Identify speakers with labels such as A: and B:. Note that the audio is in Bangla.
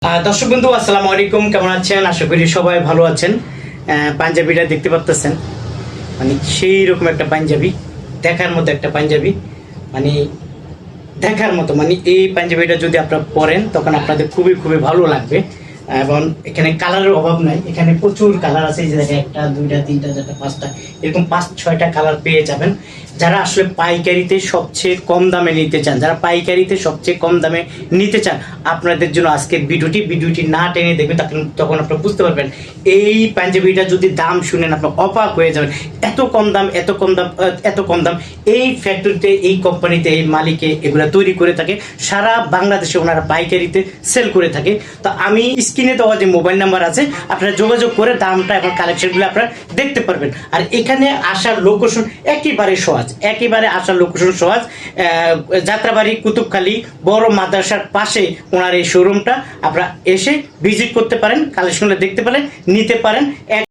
A: দর্শক বন্ধু আসসালামু আলাইকুম, কেমন আছেন? আশা করি সবাই ভালো আছেন। পাঞ্জাবিটা দেখতে পাচ্ছেন, মানে সেই রকম একটা পাঞ্জাবি, দেখার মতো একটা পাঞ্জাবি, মানে দেখার মতো, মানে এই পাঞ্জাবিটা যদি আপনারা পরেন তখন আপনাদের খুবই খুবই ভালো লাগবে। এবং এখানে কালারের অভাব নাই, এখানে প্রচুর কালার আছে। এই যে দেখেন, একটা দুইটা তিনটা চারটা পাঁচটা, এরকম 5-6টা কালার পেয়ে যাবেন। যারা আসলে পাইকারিতে সবচেয়ে কম দামে নিতে চান, যারা পাইকারিতে সবচেয়ে কম দামে নিতে চান, আপনাদের জন্য আজকের ভিডিওটি না টেনে দেখবেন, তখন আপনারা বুঝতে পারবেন এই পাঞ্জাবিটা যদি দাম শুনেন আপনার অবাক হয়ে যাবেন। এত কম দাম, এত কম দাম, এত কম দাম। এই ফ্যাক্টরিতে, এই কোম্পানিতে এই মালিকে এগুলা তৈরি করে থাকে, সারা বাংলাদেশে ওনারা পাইকারিতে সেল করে থাকে। তো আমি স্ক্রিনে দেওয়া যে মোবাইল নাম্বার আছে, আপনারা যোগাযোগ করে দামটা এবং কালেকশনগুলো আপনারা দেখতে পারবেন। আর এখানে আসার লোকেশন একেবারে সহজ, একেবারে আসার লোকেশন সহজ। যাত্রাবাড়ি কুতুবখালী বড় মাদ্রাসার পাশে ওনার এই শোরুমটা, আপনারা এসে ভিজিট করতে পারেন, কালেকশনটা দেখতে পারেন, নিতে পারেন।